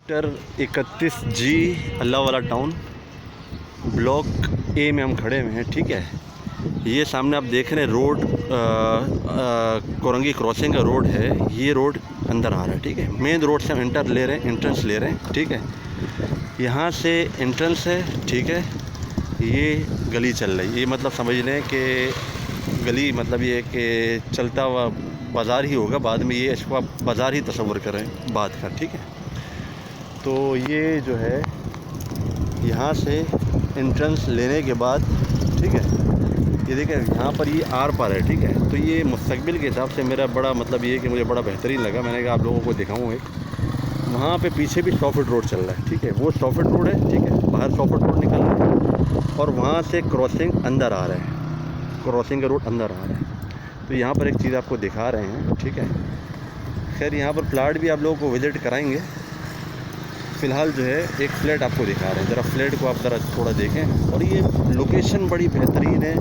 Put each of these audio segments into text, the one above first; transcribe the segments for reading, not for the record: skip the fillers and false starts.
Sector 31G अल्लाह वाला town block ए में हम खड़े हुए हैं। ठीक है, ये सामने आप देख रहे हैं रोड कोरंगी क्रॉसिंग का रोड है। ये रोड अंदर आ रहा है। ठीक है, मेन रोड से हम एंट्रेंस ले रहे हैं। ठीक है, यहाँ से एंट्रेंस है। ठीक है, ये गली चल रही है। ये मतलब समझ लें कि गली मतलब ये कि चलता हुआ बाज़ार ही होगा। बाद में ये इसको आप बाज़ार ही तस्वर करें बात का। ठीक है, तो ये जो है यहाँ से एंट्रेंस लेने के बाद, ठीक है, ये देखिए यहाँ पर ये आर पार है। ठीक है, तो ये मुस्तकबिल के हिसाब से मेरा बड़ा मतलब ये कि मुझे बड़ा बेहतरीन लगा। मैंने कहा आप लोगों को दिखाऊँ एक, वहाँ पे पीछे भी 100 फीट रोड चल रहा है। ठीक है, वो 100 फीट रोड है। ठीक है, बाहर 100 फीट रोड निकल रहा है और वहाँ से क्रॉसिंग अंदर आ रहा है। क्रॉसिंग का रोड अंदर आ रहा है। तो यहाँ पर एक चीज़ आपको दिखा रहे हैं। ठीक है, खैर यहाँ पर प्लाट भी आप लोगों को विज़िट कराएंगे। फ़िलहाल जो है एक फ्लैट आपको दिखा रहे हैं। ज़रा फ्लैट को आप ज़रा थोड़ा देखें। और ये लोकेशन बड़ी बेहतरीन है,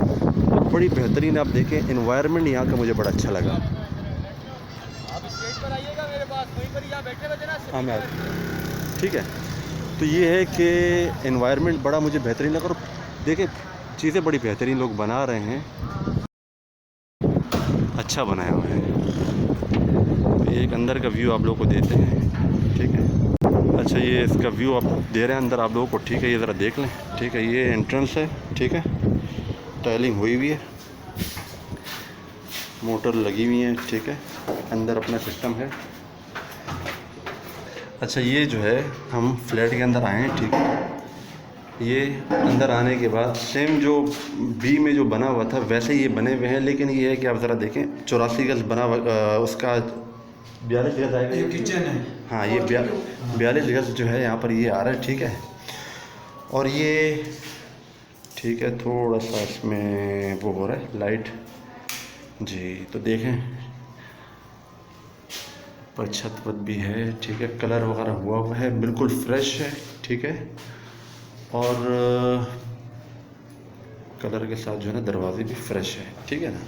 बड़ी बेहतरीन। आप देखें एनवायरनमेंट यहाँ का मुझे बड़ा अच्छा लगा। आप स्टेज पर आइएगा मेरे पास, वहीं पर यहाँ बैठे बैठे ना। हाँ मैं, ठीक है, तो ये है कि एनवायरनमेंट बड़ा मुझे बेहतरीन लगा। और देखें चीज़ें बड़ी बेहतरीन लोग बना रहे हैं, अच्छा बनाया हुआ है। तो ये एक अंदर का व्यू आप लोगों को देते हैं। ठीक है, अच्छा ये इसका व्यू आप दे रहे हैं अंदर आप लोगों को। ठीक है, ये ज़रा देख लें। ठीक है, ये एंट्रेंस है। ठीक है, टाइलिंग हुई हुई है, मोटर लगी हुई है। ठीक है, अंदर अपना सिस्टम है। अच्छा ये जो है हम फ्लैट के अंदर आए हैं। ठीक है, ये अंदर आने के बाद सेम जो बी में जो बना हुआ था वैसे ये बने हुए हैं। लेकिन ये है कि आप ज़रा देखें 84 गज बना उसका 42 गज आएगा। ये किचन है। हाँ, ये 42 गज जो है यहाँ पर ये आ रहा है। ठीक है, और ये ठीक है थोड़ा सा इसमें वो हो रहा है लाइट जी। तो देखें पर छत वत भी है। ठीक है, कलर वगैरह हुआ है, बिल्कुल फ्रेश है। ठीक है, और कलर के साथ जो है ना दरवाजे भी फ्रेश है। ठीक है ना,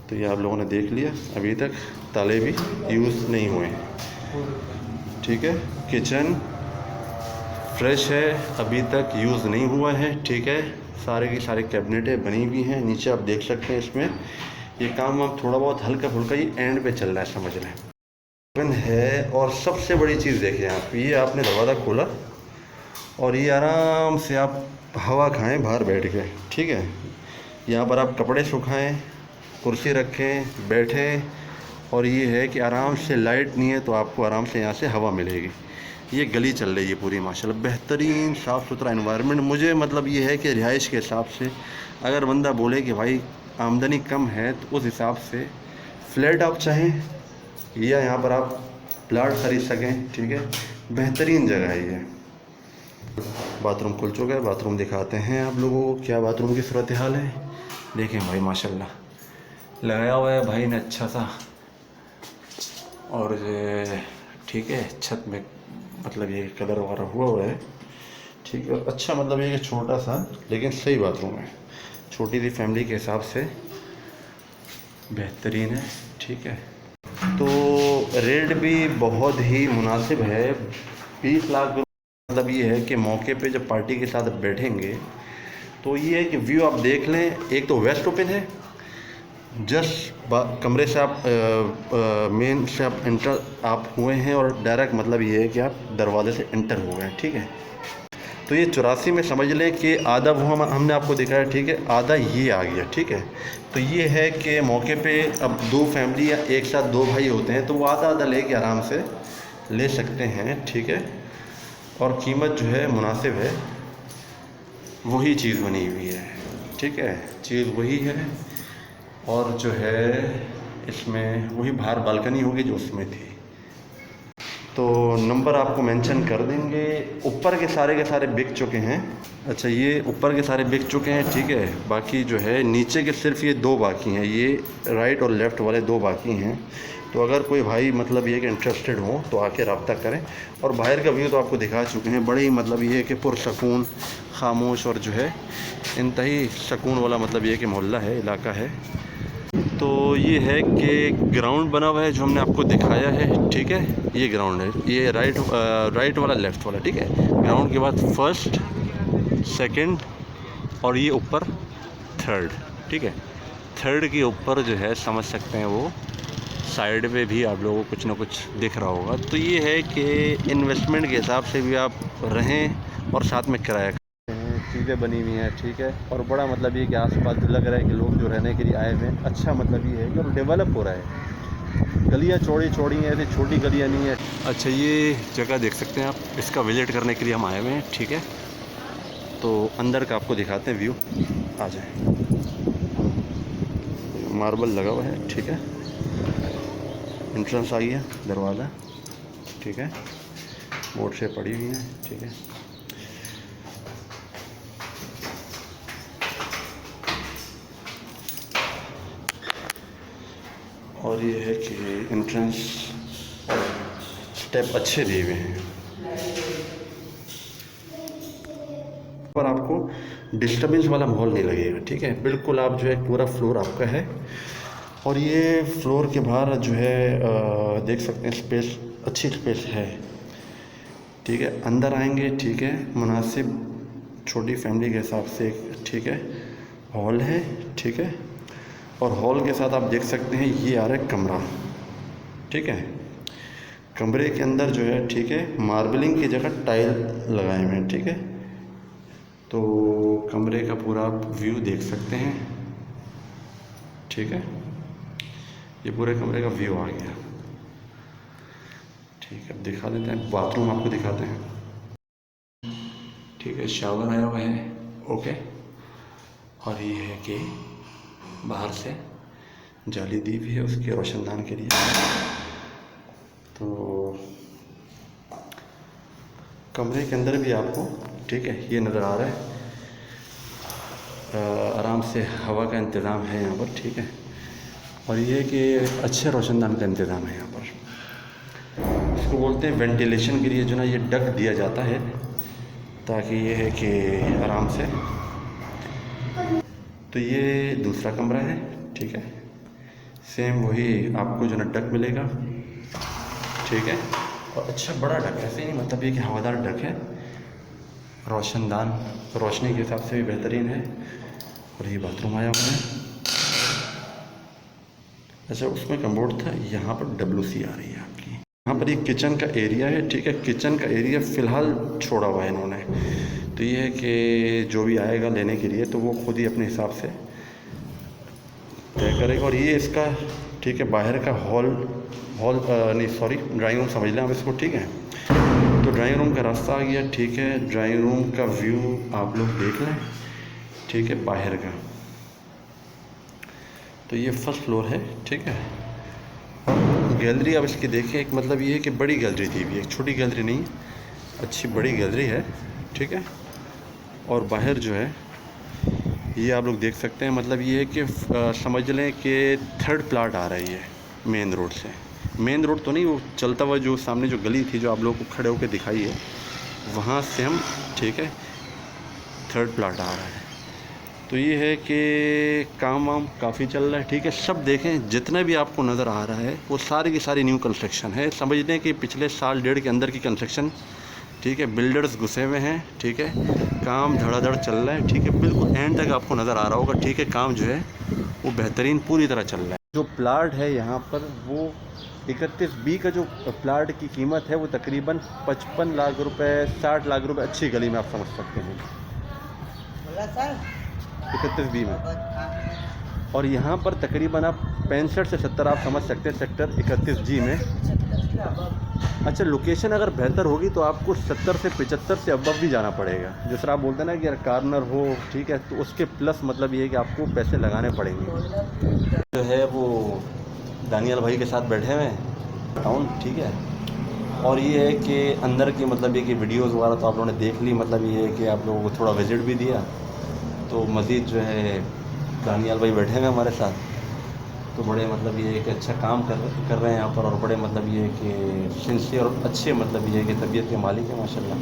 तो ये आप लोगों ने देख लिया। अभी तक ताले भी यूज़ नहीं हुए हैं। ठीक है, किचन फ्रेश है, अभी तक यूज़ नहीं हुआ है। ठीक है, सारे की सारे कैबिनेटें बनी हुई हैं। नीचे आप देख सकते हैं इसमें ये काम अब थोड़ा बहुत हल्का फुल्का ये एंड पे चल रहा है, समझ लें है। और सबसे बड़ी चीज़ देखिए आप, ये आपने दरवाज़ा खोला और ये आराम से आप हवा खाएं बाहर बैठ के। ठीक है, यहाँ पर आप कपड़े सुखाएं, कुर्सी रखें, बैठें। और ये है कि आराम से लाइट नहीं है तो आपको आराम से यहाँ से हवा मिलेगी। ये गली चल रही है पूरी माशाल्लाह, बेहतरीन साफ़ सुथरा एनवायरनमेंट। मुझे मतलब ये है कि रिहाइश के हिसाब से अगर बंदा बोले कि भाई आमदनी कम है तो उस हिसाब से फ्लैट आप चाहें या यहाँ पर आप प्लाट ख़रीद सकें। ठीक है, बेहतरीन जगह है ये। बाथरूम खुल चुका है, बाथरूम दिखाते हैं आप लोगों को क्या बाथरूम की सूरत हाल है। देखें भाई माशाल्लाह लगाया हुआ है भाई ने अच्छा सा। और ठीक है, छत में मतलब ये कलर वगैरह हुआ है। ठीक है, अच्छा मतलब ये कि छोटा सा लेकिन सही बाथरूम है, छोटी सी फैमिली के हिसाब से बेहतरीन है। ठीक है, तो रेट भी बहुत ही मुनासिब है, 20 लाख। मतलब ये है कि मौके पे जब पार्टी के साथ बैठेंगे तो ये है कि व्यू आप देख लें। एक तो वेस्ट ओपन है, जस्ट कमरे से आप मेन से आप एंटर आप हुए हैं और डायरेक्ट मतलब ये है कि आप दरवाजे से एंटर हो गए। ठीक है, तो ये 84 में समझ लें कि आधा वो हमने आपको दिखाया। ठीक है, आधा ये आ गया। ठीक है, तो ये है कि मौके पे अब दो फैमिली या एक साथ दो भाई होते हैं तो वो आधा आधा लेके आराम से ले सकते हैं। ठीक है, और कीमत जो है मुनासिब है, वही चीज़ बनी हुई है। ठीक है, चीज़ वही है। और जो है इसमें वही बाहर बालकनी होगी जो उसमें थी। तो नंबर आपको मेंशन कर देंगे। ऊपर के सारे बिक चुके हैं। अच्छा, ये ऊपर के सारे बिक चुके हैं। ठीक है, बाकी जो है नीचे के सिर्फ ये 2 बाकी हैं, ये राइट और लेफ़्ट वाले 2 बाकी हैं। तो अगर कोई भाई मतलब ये कि इंटरेस्टेड हो तो आके रब्ता करें। और बाहर का व्यू तो आपको दिखा चुके हैं, बड़े ही मतलब ये है कि पुरसकून, खामोश और जो है इंतही सुकून वाला मतलब ये कि मोहल्ला है, इलाका है। तो ये है कि ग्राउंड बना हुआ है जो हमने आपको दिखाया है, ठीक है। ये ग्राउंड है, ये राइट वाला लेफ़्ट वाला, ठीक है। ग्राउंड के बाद फर्स्ट, सेकंड और ये ऊपर थर्ड, ठीक है। थर्ड के ऊपर जो है समझ सकते हैं वो साइड पे भी आप लोगों को कुछ ना कुछ दिख रहा होगा। तो ये है कि इन्वेस्टमेंट के हिसाब से भी आप रहें और साथ में किराया चीज़ें बनी हुई हैं, ठीक है। और बड़ा मतलब ये कि आसपास लग रहा है कि लोग जो रहने के लिए आए हुए हैं, अच्छा मतलब ये है कि और डेवलप हो रहा है। गलियाँ चौड़ी चौड़ी हैं, ऐसी छोटी गलियाँ नहीं है। अच्छा, ये जगह देख सकते हैं आप, इसका विजिट करने के लिए हम आए हुए हैं, ठीक है। तो अंदर का आपको दिखाते हैं व्यू, आ जाए। मार्बल लगा हुआ है, ठीक है। एंट्रेंस आई है, दरवाज़ा, ठीक है। बोर्ड से पड़ी हुई है, ठीक है। और ये है कि एंट्रेंस स्टेप अच्छे दिए हुए हैं। पर आपको डिस्टर्बेंस वाला माहौल नहीं लगेगा, ठीक है। बिल्कुल आप जो है पूरा फ्लोर आपका है। और ये फ्लोर के बाहर जो है देख सकते हैं स्पेस, अच्छी स्पेस है, ठीक है। अंदर आएंगे, ठीक है, मुनासिब छोटी फैमिली के हिसाब से, ठीक है, हॉल है, ठीक है। और हॉल के साथ आप देख सकते हैं ये आ रहा है कमरा, ठीक है। कमरे के अंदर जो है, ठीक है, मार्बलिंग की जगह टाइल लगाए हुए हैं, ठीक है। तो कमरे का पूरा आप व्यू देख सकते हैं, ठीक है। ये पूरे कमरे का व्यू आ गया, ठीक है। अब दिखा देते हैं, बाथरूम आपको दिखाते हैं, ठीक है। शावर आया हुआ है, ओके। और ये है कि बाहर से जाली दी हुई है उसके रोशनदान के लिए। तो कमरे के अंदर भी आपको, ठीक है, ये नज़र आ रहा है, आराम से हवा का इंतज़ाम है यहाँ पर, ठीक है। और ये कि अच्छे रोशनदान का इंतज़ाम है यहाँ पर। इसको बोलते हैं वेंटिलेशन के लिए जो ना ये डक दिया जाता है, ताकि ये है कि आराम से। तो ये दूसरा कमरा है, ठीक है। सेम वही आपको जो ना डक मिलेगा, ठीक है। और अच्छा बड़ा डक है, ऐसे नहीं मतलब ये कि हवादार डक है, रोशनदान, रोशनी के हिसाब से भी बेहतरीन है। और ये बाथरूम आया हुआ है। अच्छा, उसमें कमोड था, यहाँ पर WC आ रही है आपकी। यहाँ पर एक किचन का एरिया है, ठीक है। किचन का एरिया फ़िलहाल छोड़ा हुआ है इन्होंने। तो ये है कि जो भी आएगा लेने के लिए तो वो खुद ही अपने हिसाब से तय करेगा। और ये इसका, ठीक है, बाहर का हॉल नहीं सॉरी ड्राइंग रूम समझ लें आप इसको, ठीक है। तो ड्राइंग रूम का रास्ता आ गया, ठीक है। ड्राइंग रूम का व्यू आप लोग देख लें, ठीक है, बाहर का। तो ये फर्स्ट फ्लोर है, ठीक है। और गैलरी आप इसकी देखें, एक मतलब ये है कि बड़ी गैलरी दी हुई है, एक छोटी गैलरी नहीं, अच्छी बड़ी गैलरी है, ठीक है। और बाहर जो है ये आप लोग देख सकते हैं, मतलब ये है कि समझ लें कि थर्ड प्लाट आ रही है मेन रोड से। मेन रोड तो नहीं, वो चलता हुआ जो सामने जो गली थी जो आप लोगों को खड़े होकर दिखाई है, वहाँ से हम, ठीक है, थर्ड प्लाट आ रहा है। तो ये है कि काम वाम काफ़ी चल रहा है, ठीक है। सब देखें, जितना भी आपको नज़र आ रहा है वो सारी की सारी न्यू कंस्ट्रक्शन है। समझ लें कि पिछले साल डेढ़ के अंदर की कंस्ट्रक्शन, ठीक है। बिल्डर्स घुसे हुए हैं, ठीक है। काम धड़ाधड़ चल रहा है, ठीक है। बिल्कुल एंड तक आपको नज़र आ रहा होगा, ठीक है। काम जो है वो बेहतरीन पूरी तरह चल रहा है। जो प्लाट है यहाँ पर वो 31B का जो प्लाट की कीमत है वो तकरीबन 55 लाख रुपए, 60 लाख रुपए, अच्छी गली में आप समझ सकते हैं, 31B में। और यहाँ पर तकरीबन आप 65 से 70 आप समझ सकते हैं सेक्टर 31G में। अच्छा, लोकेशन अगर बेहतर होगी तो आपको 70 से 75 से अबव भी जाना पड़ेगा। जिस तरह आप बोलते हैं ना कि यार कार्नर हो, ठीक है, तो उसके प्लस मतलब ये है कि आपको पैसे लगाने पड़ेंगे। जो है वो दानियल भाई के साथ बैठे हुए हैं टाउन, ठीक है। और ये है कि अंदर की मतलब ये कि वीडियोस वगैरह तो आप लोगों ने देख ली, मतलब ये है कि आप लोगों को थोड़ा विजिट भी दिया। तो मज़ीद जो है दानियल भाई बैठे हैं हमारे साथ, तो बड़े मतलब ये है कि अच्छा काम कर रहे हैं यहाँ पर। और बड़े मतलब ये है कि सिंसियर और अच्छे मतलब ये है कि तबीयत के मालिक है माशाल्लाह।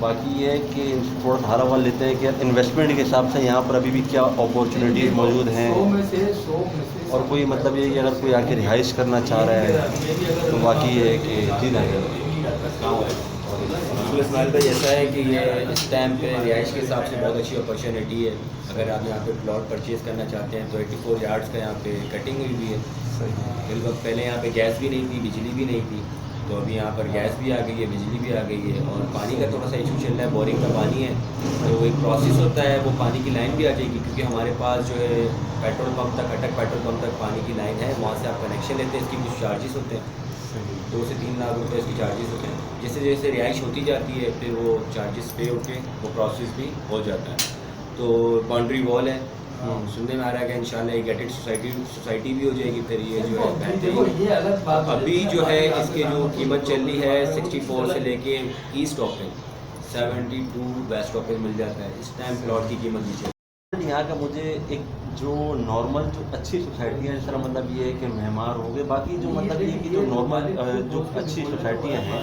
बाकी ये है कि थोड़ा सा हवा लेते हैं कि इन्वेस्टमेंट के हिसाब से यहाँ पर अभी भी क्या अपॉर्चुनिटीज़ मौजूद हैं, 100 में से 100 में से और कोई मतलब ये कि अगर कोई आके रिहाइश करना चाह रहा है तो बाकी ये है कि जी बिल्कुल इस्माइल भाई, ऐसा है कि ये इस टाइम पे रिहाइश के हिसाब से बहुत अच्छी अपॉर्चुनिटी है। अगर आप यहाँ पे प्लॉट परचेज़ करना चाहते हैं तो 84 यार्ड्स का यहाँ पे कटिंग हुई हुई है। बिल्कुल पहले यहाँ पे गैस भी नहीं थी, बिजली भी नहीं थी, तो अभी यहाँ पर गैस भी आ गई है, बिजली भी आ गई है, और पानी का थोड़ा सा इशू चल रहा है, बोरिंग का पानी है, तो एक प्रोसेस होता है, वो पानी की लाइन भी आ जाएगी, क्योंकि हमारे पास जो है पेट्रोल पंप तक, अटक पेट्रोल पंप तक पानी की लाइन है, वहाँ से आप कनेक्शन लेते हैं, इसकी कुछ चार्जेस होते हैं, 2 से 3 लाख रुपए इसकी चार्जेस होते हैं। जैसे जैसे रिहाइश होती जाती है फिर वो चार्जेस पे होके वो प्रोसेस भी हो जाता है। तो बाउंड्री वॉल है, सुनने में आ रहा है कि इंशाल्लाह गेटेड सोसाइटी भी हो जाएगी, फिर ये जो है बेहतरीन। ये अलग बात अभी जो है इसकी जो कीमत चल रही है 64 से लेके ईस्ट टॉपिंग 72 वेस्ट टॉपिंग मिल जाता है इस टाइम प्लॉट की कीमत नीचे। यहाँ का मुझे एक जो नॉर्मल जो अच्छी सोसाइटी है, सर मतलब ये है कि मेहमान हो गए, बाकी जो मतलब ये कि जो नॉर्मल जो अच्छी सोसाइटियाँ हैं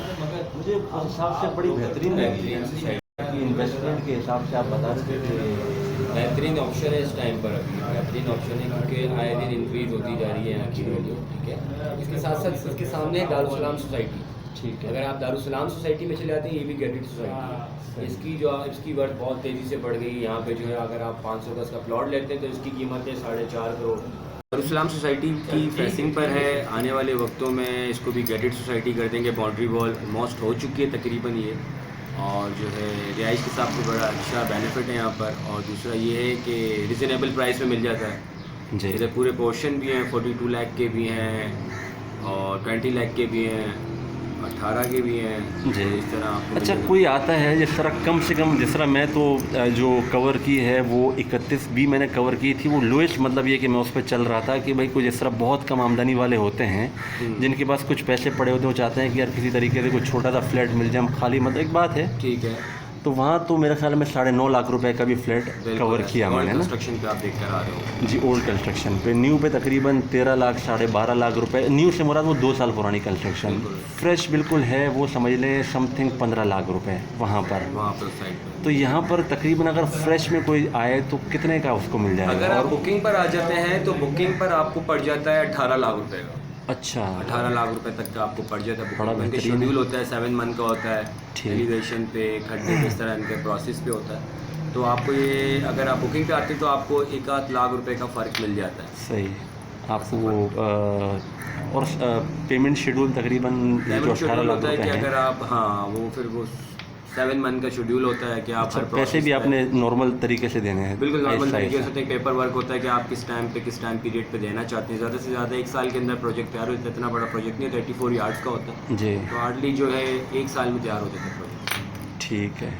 मुझे उस हिसाब से बड़ी बेहतरीन लगी है कि इन्वेस्टमेंट के हिसाब से आप बता रहे थे कि बेहतरीन ऑप्शन है इस टाइम पर, अभी बेहतरीन ऑप्शन है क्योंकि आए दिन इंक्रीज होती जा रही है यहाँ की वैल्यू। ठीक है, इसके साथ साथ इसके सामने है दारुसलाम सोसाइटी। ठीक है, अगर आप दारुसलाम सोसाइटी में चले आते हैं, ये भी गेटेड सोसाइटी है, इसकी वर्थ बहुत तेज़ी से बढ़ गई है। यहाँ पे जो है अगर आप 510 का प्लॉट लेते हैं तो इसकी कीमत है 4.5 करोड़। दारुसलाम सोसाइटी की फेसिंग पर है, आने वाले वक्तों में इसको भी गेटेड सोसाइटी कर देंगे। बाउंड्री वॉल ऑलमोस्ट हो चुकी है तकरीबन ये, और जो है रिहाइश के हिसाब से बड़ा अच्छा बेनिफिट है यहाँ पर। और दूसरा ये है कि रिजनेबल प्राइस में मिल जाता है जी। इधर पूरे पोर्शन भी हैं, 42 लाख के भी हैं और 20 लाख के भी हैं, 18 के भी हैं जी। इस तरह आपको अच्छा, मिलेगा। कोई आता है जिस तरह कम से कम, जिस तरह मैं तो जो कवर की है वो 31 भी मैंने कवर की थी, वो लोएस्ट मतलब ये कि मैं उस पर चल रहा था कि भाई कोई जिस तरह बहुत कम आमदनी वाले होते हैं जिनके पास कुछ पैसे पड़े होते हैं, वो चाहते हैं कि यार किसी तरीके से कोई छोटा सा फ्लैट मिल जाए, हम खाली मतलब एक बात है, ठीक है, तो वहाँ तो मेरे ख्याल में 9.5 लाख रुपए का भी फ्लैट कवर किया मैंने ना कंस्ट्रक्शन पे आप देख कर आ रहे हो जी। ओल्ड कंस्ट्रक्शन पे, न्यू पे तकरीबन 13 लाख 12.5 लाख रुपए, न्यू से मुराद वो 2 साल पुरानी कंस्ट्रक्शन, फ्रेश बिल्कुल है वो समझ लें समथिंग 15 लाख रुपए वहाँ पर साइड पर। तो यहाँ पर तकरीबन अगर फ्रेश में कोई आए तो कितने का उसको मिल जाएगा? अगर आप बुकिंग पर आ जाते हैं तो बुकिंग पर आपको पड़ जाता है 18 लाख रुपए का। अच्छा, 18 लाख रुपए तक का आपको पड़ जाता है। बड़ा बुकिंग बेहतरीन शेड्यूल होता है 7 मंथ का होता है, ठीक। एलिवेशन पे, खड्डे पे, इस तरह इनके प्रोसेस पे होता है। तो आपको ये अगर आप बुकिंग पे आते हैं तो आपको 1-8 लाख रुपए का फ़र्क मिल जाता है। सही। आपको वो और पेमेंट शेड्यूल तकरीबन जो पेमेंट 18 शेड्यूल लाख होता है रुपए कि है, अगर आप वो फिर वो 7 मंथ का शेड्यूल होता है कि आप अच्छा, हर पैसे process भी पे- आपने नॉर्मल तरीके से देने हैं? बिल्कुल नॉर्मल ऐसा- तरीके ऐसा। से पेपर वर्क होता है कि आप किस टाइम पे किस टाइम पीरियड पे देना चाहते हैं। ज़्यादा से ज़्यादा 1 साल के अंदर प्रोजेक्ट तैयार हो जाता है। इतना बड़ा प्रोजेक्ट नहीं होता, 84 यार्ड्स का होता है, जी, तो हार्डली जो है 1 साल में तैयार हो जाता है प्रोजेक्ट। ठीक है।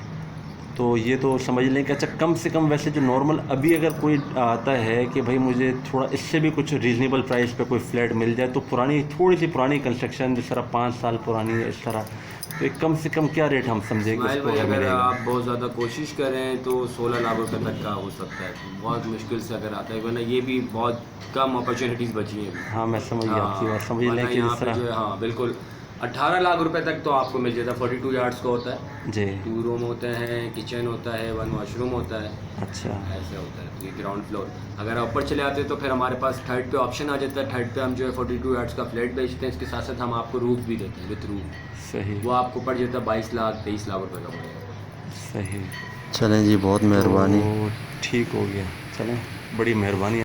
तो ये तो समझ लें कि अच्छा कम से कम वैसे जो नॉर्मल अभी अगर कोई आता है कि भाई मुझे थोड़ा इससे भी कुछ रीज़नेबल प्राइस पे कोई फ्लैट मिल जाए, तो पुरानी थोड़ी सी पुरानी कंस्ट्रक्शन जिस तरह 5 साल पुरानी है इस तरह, तो एक कम से कम क्या रेट हम समझें कि इस्माइल उसको भाई, अगर अगर मिलेगा? आप बहुत ज़्यादा कोशिश करें तो 16 लाख रुपए तक का हो सकता है, बहुत मुश्किल से अगर आता है, वरना ये भी बहुत कम अपॉर्चुनिटीज़ बची हैं। हाँ, मैं समझ गया आपकी बात, समझ लें कि यहाँ जिस पे तरह जो है, हाँ बिल्कुल 18 लाख रुपए तक तो आपको मिल जाता है। 42 यार्ड्स का होता है, जी। 2 रूम होते हैं, किचन होता है, 1 वॉशरूम होता है, अच्छा, ऐसे होता है। तो ये ग्राउंड फ्लोर। अगर आप ऊपर चले आते हैं तो फिर हमारे पास थर्ड पे ऑप्शन आ जाता है। थर्ड पे हम जो है 42 यार्ड्स का फ्लैट बेचते हैं, इसके साथ साथ हम आपको रूफ भी देते हैं विथ रूफ। सही, वो आपको पड़ जाता है 22 लाख 23 लाख रुपए का पड़ेगा। सही। चलें जी, बहुत मेहरबानी। तो ठीक हो गया, चलें, बड़ी मेहरबानी।